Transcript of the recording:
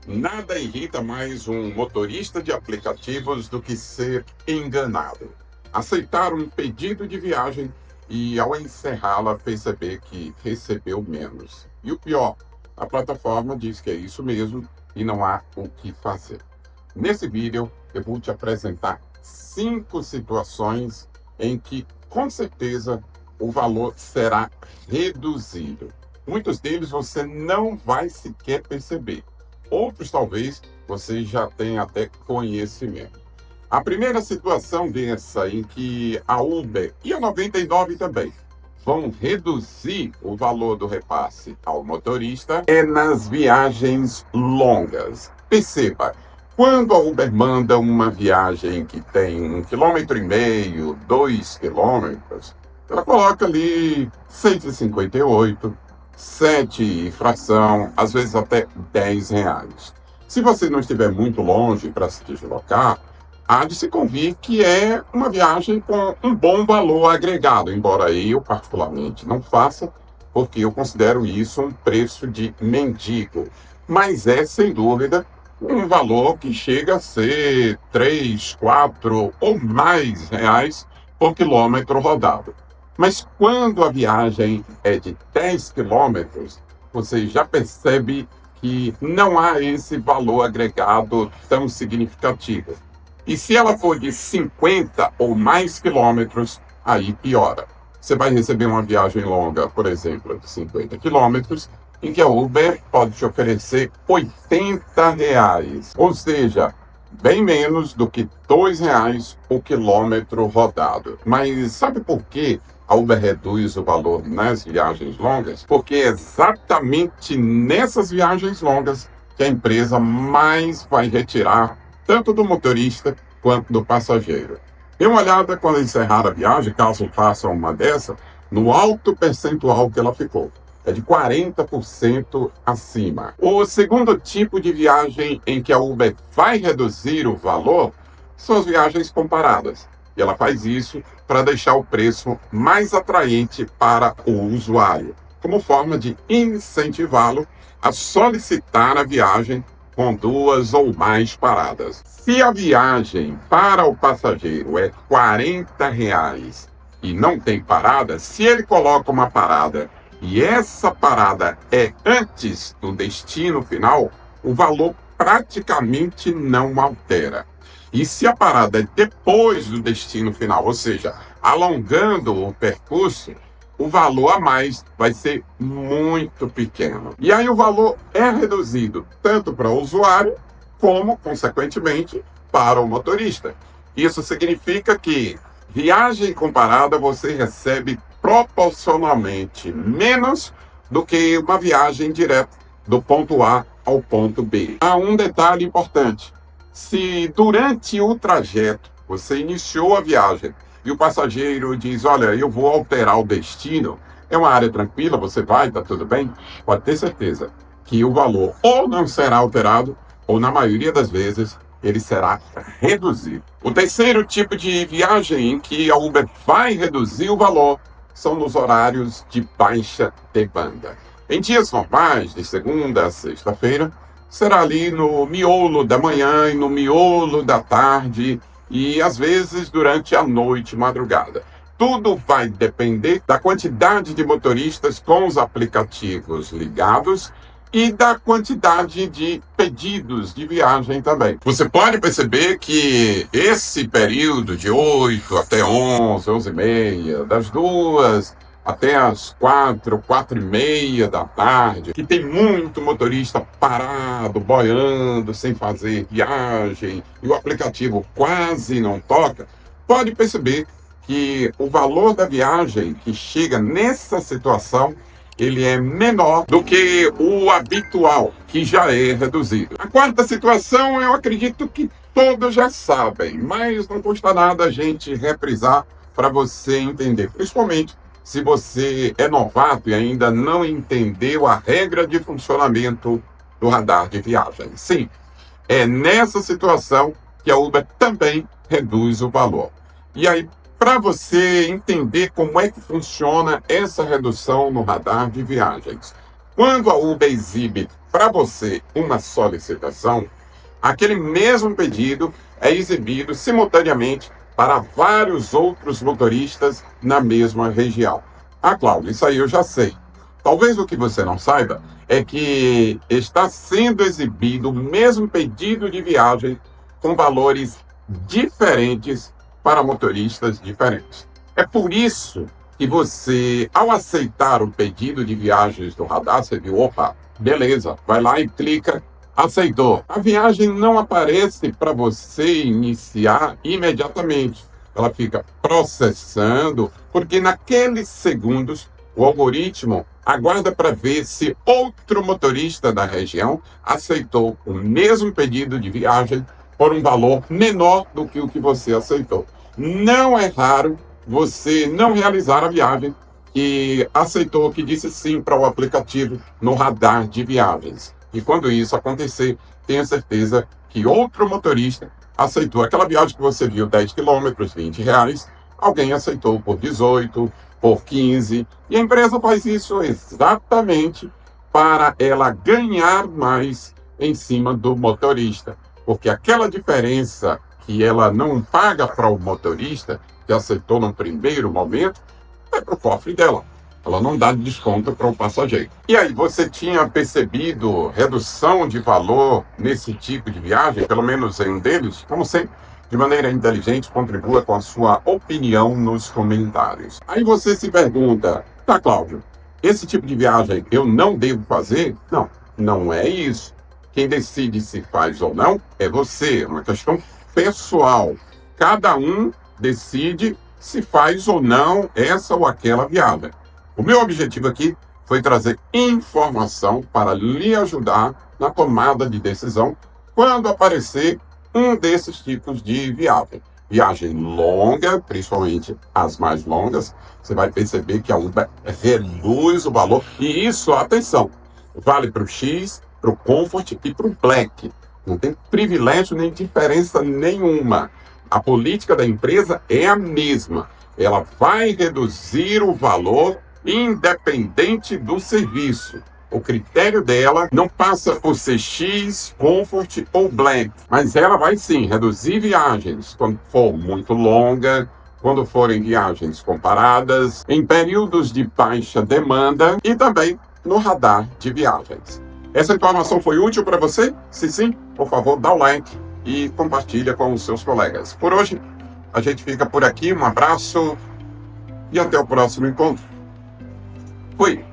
Nada irrita mais um motorista de aplicativos do que ser enganado. Aceitar um pedido de viagem e, ao encerrá-la, perceber que recebeu menos. E o pior, a plataforma diz que é isso mesmo e não há o que fazer. Nesse vídeo, eu vou te apresentar 5 situações em que, com certeza, o valor será reduzido. Muitos deles você não vai sequer perceber. Outros, talvez, você já tenha até conhecimento. A primeira situação dessa em que a Uber e a 99 também vão reduzir o valor do repasse ao motorista é nas viagens longas. Perceba, quando a Uber manda uma viagem que tem 1,5 km, 2 km, ela coloca ali 6,58, 7 e fração, às vezes até R$ 10. Se você não estiver muito longe para se deslocar, há de se convir que é uma viagem com um bom valor agregado, embora eu particularmente não faça, porque eu considero isso um preço de mendigo. Mas é, sem dúvida, um valor que chega a ser 3, 4 ou mais reais por quilômetro rodado. Mas quando a viagem é de 10 quilômetros, você já percebe que não há esse valor agregado tão significativo. E se ela for de 50 ou mais quilômetros, aí piora. Você vai receber uma viagem longa, por exemplo, de 50 quilômetros, em que a Uber pode te oferecer R$ 80, ou seja, bem menos do que R$ 2 o quilômetro rodado. Mas sabe por quê? A Uber reduz o valor nas viagens longas, porque é exatamente nessas viagens longas que a empresa mais vai retirar tanto do motorista quanto do passageiro. Dê uma olhada quando encerrar a viagem, caso faça uma dessa, no alto percentual que ela ficou. É de 40% acima. O segundo tipo de viagem em que a Uber vai reduzir o valor são as viagens comparadas. E ela faz isso para deixar o preço mais atraente para o usuário, como forma de incentivá-lo a solicitar a viagem com 2 ou mais paradas. Se a viagem para o passageiro é R$ 40 e não tem parada, se ele coloca uma parada e essa parada é antes do destino final, o valor praticamente não altera. E se a parada é depois do destino final, ou seja, alongando o percurso, o valor a mais vai ser muito pequeno. E aí o valor é reduzido tanto para o usuário, como, consequentemente, para o motorista. Isso significa que viagem comparada você recebe proporcionalmente menos do que uma viagem direta do ponto A ao ponto B. Há um detalhe importante. Se durante o trajeto você iniciou a viagem e o passageiro diz, olha, eu vou alterar o destino, é uma área tranquila, você vai, tá tudo bem? Pode ter certeza que o valor ou não será alterado, ou na maioria das vezes, ele será reduzido. O terceiro tipo de viagem em que a Uber vai reduzir o valor são nos horários de baixa demanda. Em dias normais, de segunda a sexta-feira, será ali no miolo da manhã e no miolo da tarde e, às vezes, durante a noite, madrugada. Tudo vai depender da quantidade de motoristas com os aplicativos ligados e da quantidade de pedidos de viagem também. Você pode perceber que esse período de 8 até 11, 11h30, das 2 até as 4, 4h30 da tarde, que tem muito motorista parado, boiando, sem fazer viagem, e o aplicativo quase não toca, pode perceber que o valor da viagem que chega nessa situação, ele é menor do que o habitual, que já é reduzido. A quarta situação, eu acredito que todos já sabem, mas não custa nada a gente reprisar para você entender, principalmente se você é novato e ainda não entendeu a regra de funcionamento do radar de viagem. Sim, é nessa situação que a Uber também reduz o valor. E aí, para você entender como é que funciona essa redução no radar de viagens, quando a Uber exibe para você uma solicitação, aquele mesmo pedido é exibido simultaneamente para vários outros motoristas na mesma região. Ah, Cláudio, isso aí eu já sei. Talvez o que você não saiba é que está sendo exibido o mesmo pedido de viagem com valores diferentes para motoristas diferentes. É por isso que você, ao aceitar o pedido de viagens do radar, você viu, opa, beleza, vai lá e clica, aceitou. A viagem não aparece para você iniciar imediatamente. Ela fica processando, porque naqueles segundos o algoritmo aguarda para ver se outro motorista da região aceitou o mesmo pedido de viagem por um valor menor do que o que você aceitou. Não é raro você não realizar a viagem que aceitou, que disse sim para o aplicativo no radar de viagens. E quando isso acontecer, tenha certeza que outro motorista aceitou aquela viagem que você viu 10 quilômetros, R$ 20, alguém aceitou por 18, por 15, e a empresa faz isso exatamente para ela ganhar mais em cima do motorista, porque aquela diferença que ela não paga para o motorista, que aceitou no primeiro momento, é para o cofre dela. Ela não dá desconto para o passageiro. E aí, você tinha percebido redução de valor nesse tipo de viagem, pelo menos em um deles? Como sempre, de maneira inteligente, contribua com a sua opinião nos comentários. Aí você se pergunta, tá, Cláudio, esse tipo de viagem eu não devo fazer? Não, não é isso. Quem decide se faz ou não é você, é uma questão pessoal. Cada um decide se faz ou não essa ou aquela viagem. O meu objetivo aqui foi trazer informação para lhe ajudar na tomada de decisão quando aparecer um desses tipos de viagem. Viagem longa, principalmente as mais longas, você vai perceber que a Uber reduz o valor. E isso, atenção, vale para o X, para o Comfort e para o Black. Não tem privilégio nem diferença nenhuma. A política da empresa é a mesma. Ela vai reduzir o valor independente do serviço. O critério dela não passa por ser X, Comfort ou Black, mas ela vai sim reduzir viagens quando for muito longa, quando forem viagens comparadas, em períodos de baixa demanda e também no radar de viagens. Essa informação foi útil para você? Se sim, por favor, dá o like e compartilha com os seus colegas. Por hoje, a gente fica por aqui. Um abraço e até o próximo encontro. Fui!